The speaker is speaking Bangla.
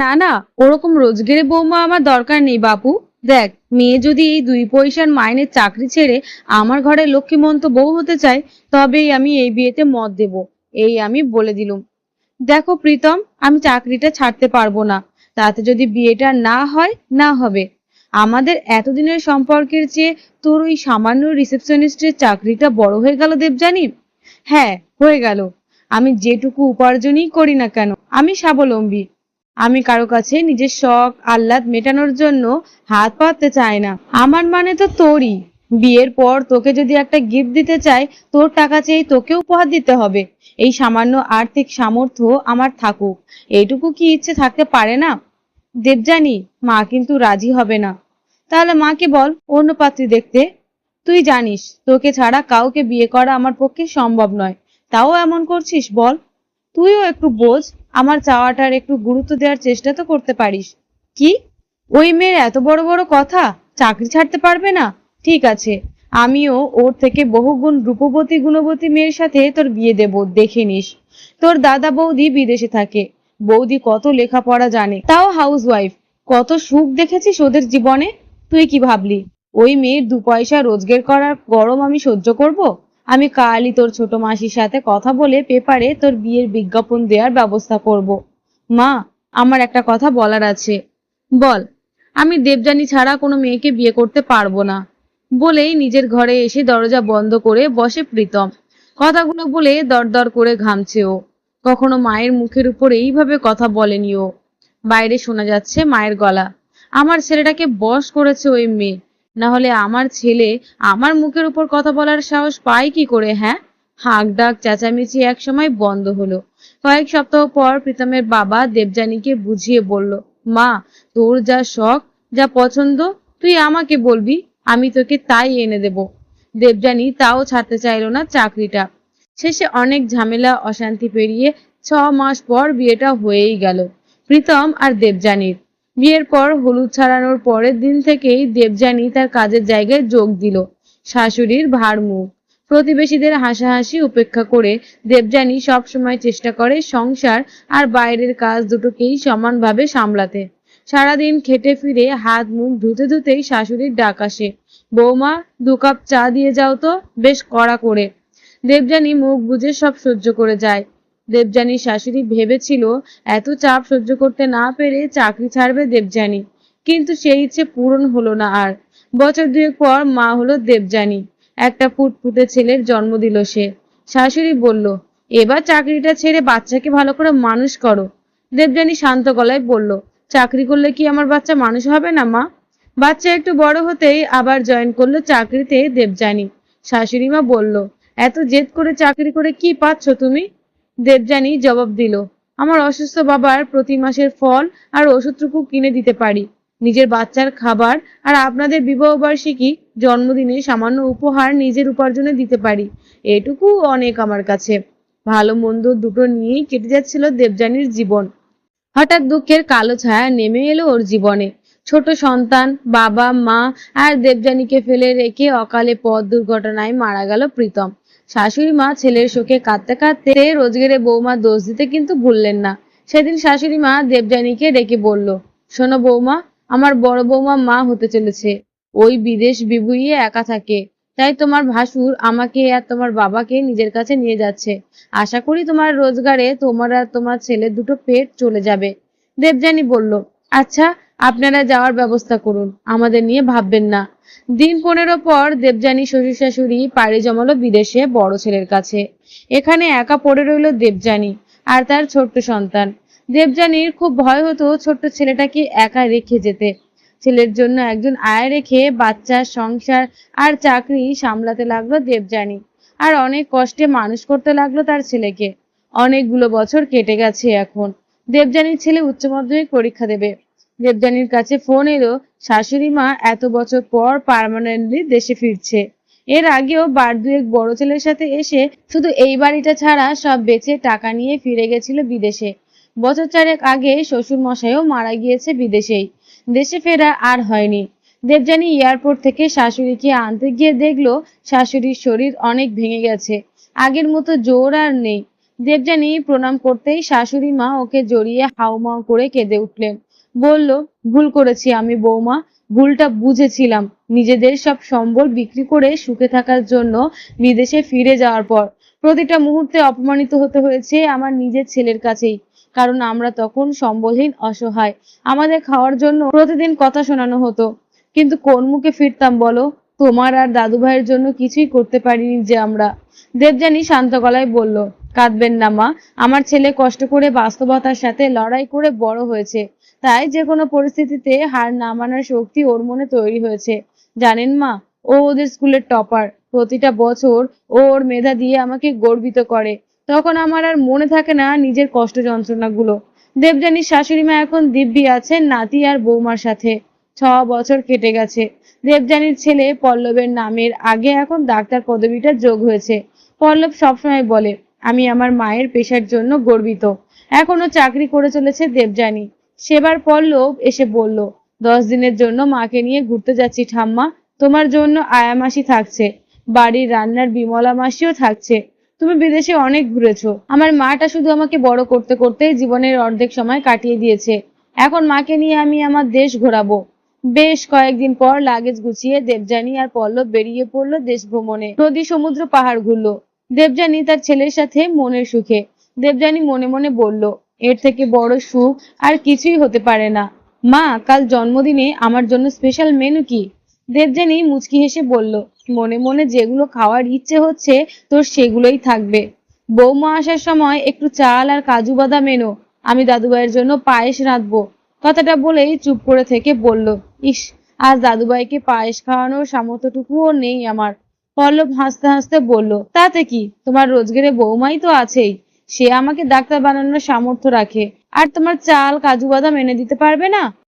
না না, ওরকম রোজগেরে বৌমা আমার দরকার নেই বাপু। দেখ, মেয়ে যদি এই 2 পয়সার মাইনের চাকরি ছেড়ে আমার ঘরে লক্ষ্মীমন্ত বউ হতে চায়, তবেই আমি এই বিয়েতে মত দেব। এই আমি বলে দিলুম। দেখো প্রীতম, আমি চাকরিটা ছাড়তে পারবো না। তাতে যদি বিয়েটা না হয়, না হবে। আমাদের এতদিনের সম্পর্কের চেয়ে তোর ওই সামান্য রিসেপশনিস্টের চাকরিটা বড় হয়ে গেল দেবযানী। হ্যাঁ, হয়ে গেল। আমি যেটুকু উপার্জনই করি না কেন, আমি স্বাবলম্বী। আমি কারো কাছে নিজের শখ আহ্লাদ মেটানোর জন্য হাত পাততে চাই না। আমার মানে তো তোরই। বিয়ের পর তোকে যদি একটা গিফট দিতে চাই, তোর টাকা চেয়ে তোকে উপহার দিতে হবে। এই সামান্য আর্থিক সামর্থ্য আমার থাকুক, এইটুকু কি ইচ্ছে থাকতে পারে না? দেবযানী, মা কিন্তু রাজি হবে না। তাহলে মাকে বল অন্য পাত্রী দেখতে। তুই জানিস তোকে ছাড়া কাউকে বিয়ে করা আমার পক্ষে সম্ভব নয়, তাও এমন করছিস বল। তুইও একটু বোঝ, আমার চাওয়াটার একটু গুরুত্ব দেওয়ার চেষ্টা তো করতে পারিস। কি? ওই মেয়ের এত বড় বড় কথা? চাকরি ছাড়তে পারবে না? ঠিক আছে, আমিও ওর থেকে বহুগুণ রূপবতী গুণবতী মেয়ের সাথে তোর বিয়ে দেব, দেখে নিস। তোর দাদা বৌদি বিদেশে থাকে। বৌদি কত লেখাপড়া জানে, তাও হাউসওয়াইফ। কত সুখ দেখেছিস ওদের জীবনে। তুই কি ভাবলি ওই মেয়ের 2 পয়সা রোজগার করার গরম আমি সহ্য করব? আমি কালই তোর ছোট মাসির সাথে কথা বলে পেপারে তোর বিয়ের বিজ্ঞাপন দেওয়ার ব্যবস্থা করব। মা, আমার একটা কথা বলার আছে। বল। আমি দেবযানী ছাড়া কোনো মেয়েকে বিয়ে করতে পারবো না, বলেই নিজের ঘরে এসে দরজা বন্ধ করে বসে প্রীতম। কথাগুলো বলে দরদর করে ঘামছে ও। কখনো মায়ের মুখের উপর এইভাবে কথা বলেনি ও। বাইরে শোনা যাচ্ছে মায়ের গলা। আমার ছেলেটাকে বশ করেছে ওই মেয়ে, না হলে আমার ছেলে আমার মুখের উপর কথা বলার সাহস পায় কি করে? হ্যাঁ। হাঁক ডাক চেঁচামেচি এক সময় বন্ধ হলো। কয়েক সপ্তাহ পর প্রীতমের বাবা দেবযানীকে বুঝিয়ে বলল, মা, তোর যা শখ, যা পছন্দ, তুই আমাকে বলবি, আমি তোকে তাই এনে দেব। দেবযানী তাও ছাড়তে চাইল না চাকরিটা। শেষে অনেক ঝামেলা অশান্তি পেরিয়ে 6 মাস পর বিয়েটা হয়েই গেল প্রীতম আর দেবযানীর। বিয়ের পর হলুদ ছাড়ানোর পরের দিন থেকেই দেবযানী তার কাজের জায়গায় যোগ দিল। শাশুড়ির ভারমুখ, প্রতিবেশীদের হাসাহাসি উপেক্ষা করে দেবযানী সবসময় চেষ্টা করে সংসার আর বাইরের কাজ দুটোকেই সমানভাবে সামলাতে। সারাদিন খেটে ফিরে হাত মুখ ধুতে ধুতেই শাশুড়ির ডাক আসে, বৌমা, 2 কাপ চা দিয়ে যাও তো, বেশ কড়া করে। দেবযানী মুখ বুজে সব সহ্য করে যায়। দেবযানীর শাশুড়ি ভেবেছিল এত চাপ সহ্য করতে না পেরে চাকরি ছাড়বে দেবযানী, কিন্তু সেই ইচ্ছে পূরণ হলো না আর। বছর 2 পর মা হলো দেবযানী। একটা ফুটফুটে ছেলের জন্ম দিল সে। শাশুড়ি বলল, এবার চাকরিটা ছেড়ে বাচ্চাকে ভালো করে মানুষ করো। দেবযানী শান্ত গলায় বলল, চাকরি করলে কি আমার বাচ্চা মানুষ হবে না মা? বাচ্চা একটু বড় হতেই আবার জয়েন করলো চাকরিতে দেবযানী। শাশুড়ি মা বলল, এত জেদ করে চাকরি করে কি পাচ্ছ তুমি? দেবযানী জবাব দিল, আমার অসুস্থ বাবার প্রতি মাসের ফল আর ওষুধটুকু কিনে দিতে পারি, নিজের বাচ্চার খাবার আর আপনাদের বিবাহবার্ষিকী জন্মদিনে সামান্য উপহার নিজের উপার্জনে দিতে পারি, এটুকু অনেক আমার কাছে। ভালো মন্দ দুটো নিয়েই কেটে যাচ্ছিল দেবযানীর জীবন। হঠাৎ দুঃখের কালো ছায়া নেমে এলো ওর জীবনে। ছোট সন্তান, বাবা মা আর দেবযানীকে ফেলে রেখে অকালে পথ দুর্ঘটনায় মারা গেল প্রীতম। শাশুড়ি মা ছেলের শোকে কাঁদতে কাঁদতে রোজগেরে বৌমা দোষ দিতে কিন্তু ভুললেন না। সেদিন শাশুড়ি মা দেবযানীকে ডেকে বলল, শোনো বৌমা, আমার বড় বৌমা মা হতে চলেছে। ওই বিদেশ বিভুঁইয়ে একা থাকে, তাই তোমার ভাসুর আমাকে আর তোমার বাবাকে নিজের কাছে নিয়ে যাচ্ছে। আশা করি তোমার রোজগারে তোমার আর তোমার ছেলের দুটো পেট চলে যাবে। দেবযানী বলল, আচ্ছা, আপনারা যাওয়ার ব্যবস্থা করুন, আমাদের নিয়ে ভাববেন না। দিন 15 পর দেবযানী শ্বশুর শাশুড়ি পাড়ি জমালো বিদেশে বড় ছেলের কাছে। এখানে একা পড়ে রইল দেবযানী আর তার ছোট্ট সন্তান। দেবযানীর খুব ভয় হতো ছোট্ট ছেলেটাকে একা রেখে যেতে। ছেলের জন্য একজন আয় রেখে বাচ্চা, সংসার আর চাকরি সামলাতে লাগলো দেবযানী। আর অনেক কষ্টে মানুষ করতে লাগলো তার ছেলেকে। অনেকগুলো বছর কেটে গেছে এখন। দেবযানীর ছেলে উচ্চ মাধ্যমিক পরীক্ষা দেবে। দেবযানীর কাছে ফোন এলো, শাশুড়ি মা এত বছর পর পার্মানেন্টলি দেশে ফিরছে। এর আগেও বার দুয়েক বড় ছেলের সাথে এসে শুধু এই বাড়িটা ছাড়া সব বেচে টাকা নিয়ে ফিরে গেছিল বিদেশে। বছর 4 আগে শ্বশুর মশাইও মারা গিয়েছে বিদেশেই। দেশে ফেরা আর হয়নি। দেবযানী এয়ারপোর্ট থেকে শাশুড়িকে আনতে গিয়ে দেখলো শাশুড়ির শরীর অনেক ভেঙে গেছে, আগের মতো জোর আর নেই। দেবযানী প্রণাম করতেই শাশুড়ি মা ওকে জড়িয়ে হাউমাউ করে কেঁদে উঠলেন। বলল, ভুল করেছি আমি বৌমা, ভুলটা বুঝেছিলাম নিজেদের সব সম্বল বিক্রি করে সুখে থাকার জন্য বিদেশে ফিরে যাওয়ার পর। প্রতিটা মুহূর্তে অপমানিত হতে হয়েছে আমার নিজের ছেলের কাছেই, কারণ আমরা তখন সম্বলহীন অসহায়। আমাদের খাওয়ার জন্য প্রতিদিন কথা শোনানো হতো, কিন্তু কোন মুখে ফিরতাম বলো? তোমার আর দাদু ভাইয়ের জন্য কিছুই করতে পারিনি যে আমরা। দেবযানী শান্ত গলায় বলল, কাঁদবেন না মা, আমার ছেলে কষ্ট করে বাস্তবতার সাথে লড়াই করে বড় হয়েছে, তাই যে কোনো পরিস্থিতিতে হার না মানার শক্তি ওর মনে তৈরি হয়েছে। জানেন মা, ও ওদের স্কুলের টপার, প্রতিটা বছর ও ওর মেধা দিয়ে আমাকে গর্বিত করে। তখন আমার আর মনে থাকে না নিজের কষ্ট যন্ত্রণাগুলো। দেবযানীর শাশুড়ি মা এখন দিব্যি আছেন নাতি আর বৌমার সাথে। 6 বছর কেটে গেছে। দেবযানীর ছেলে পল্লবের নামের আগে এখন ডাক্তার পদবিটা যোগ হয়েছে। পল্লব সবসময় বলে, আমি আমার মায়ের পেশার জন্য গর্বিত। এখনো চাকরি করে চলেছে দেবযানী। সেবার পল্লব এসে বলল, 10 দিনের জন্য মাকে নিয়ে ঘুরতে যাচ্ছি ঠাম্মা। তোমার জন্য আয়া মাসি থাকছে, বাড়ির রান্নার বিমলা মাসিও থাকছে। তুমি বিদেশে অনেক ঘুরেছো, আমার মাটা শুধু আমাকে বড় করতে করতেই জীবনের অর্ধেক সময় কাটিয়ে দিয়েছে। এখন মাকে নিয়ে আমি আমার দেশ ঘোরাবো। বেশ কয়েকদিন পর লাগেজ গুছিয়ে দেবযানী আর পল্লব বেরিয়ে পড়লো দেশ ভ্রমণে। নদী, সমুদ্র, পাহাড় ঘুরলো। দেবযানী তার ছেলের সাথে মনের সুখে। দেবযানী মনে মনে বলল, এর থেকে বড় সুখ আর কিছুই হতে পারে না। মা, কাল জন্মদিনে আমার জন্য স্পেশাল মেনু কি? দেবযানী মুচকি হেসে বলল, মনে মনে যেগুলো খাওয়ার ইচ্ছে হচ্ছে তোর সেগুলোই থাকবে। বৌমা আসার সময় একটু চাল আর কাজু বাদাম এনো, আমি দাদুভাইয়ের জন্য পায়েস রাঁধবো। কথাটা বলেই চুপ করে থেকে বলল, ইস, আজ দাদুভাইকে পায়েস খাওয়ানোর সামর্থ্যটুকুও নেই আমার। পল্লব হাসতে হাসতে বলল, তাতে কি, তোমার রোজগারে বৌমাই তো আছেই, সে আমাকে ডাক্তার বানানোর সামর্থ্য রাখে। আর তোমার চাল কাজু বাদাম এনে দিতে পারবে না?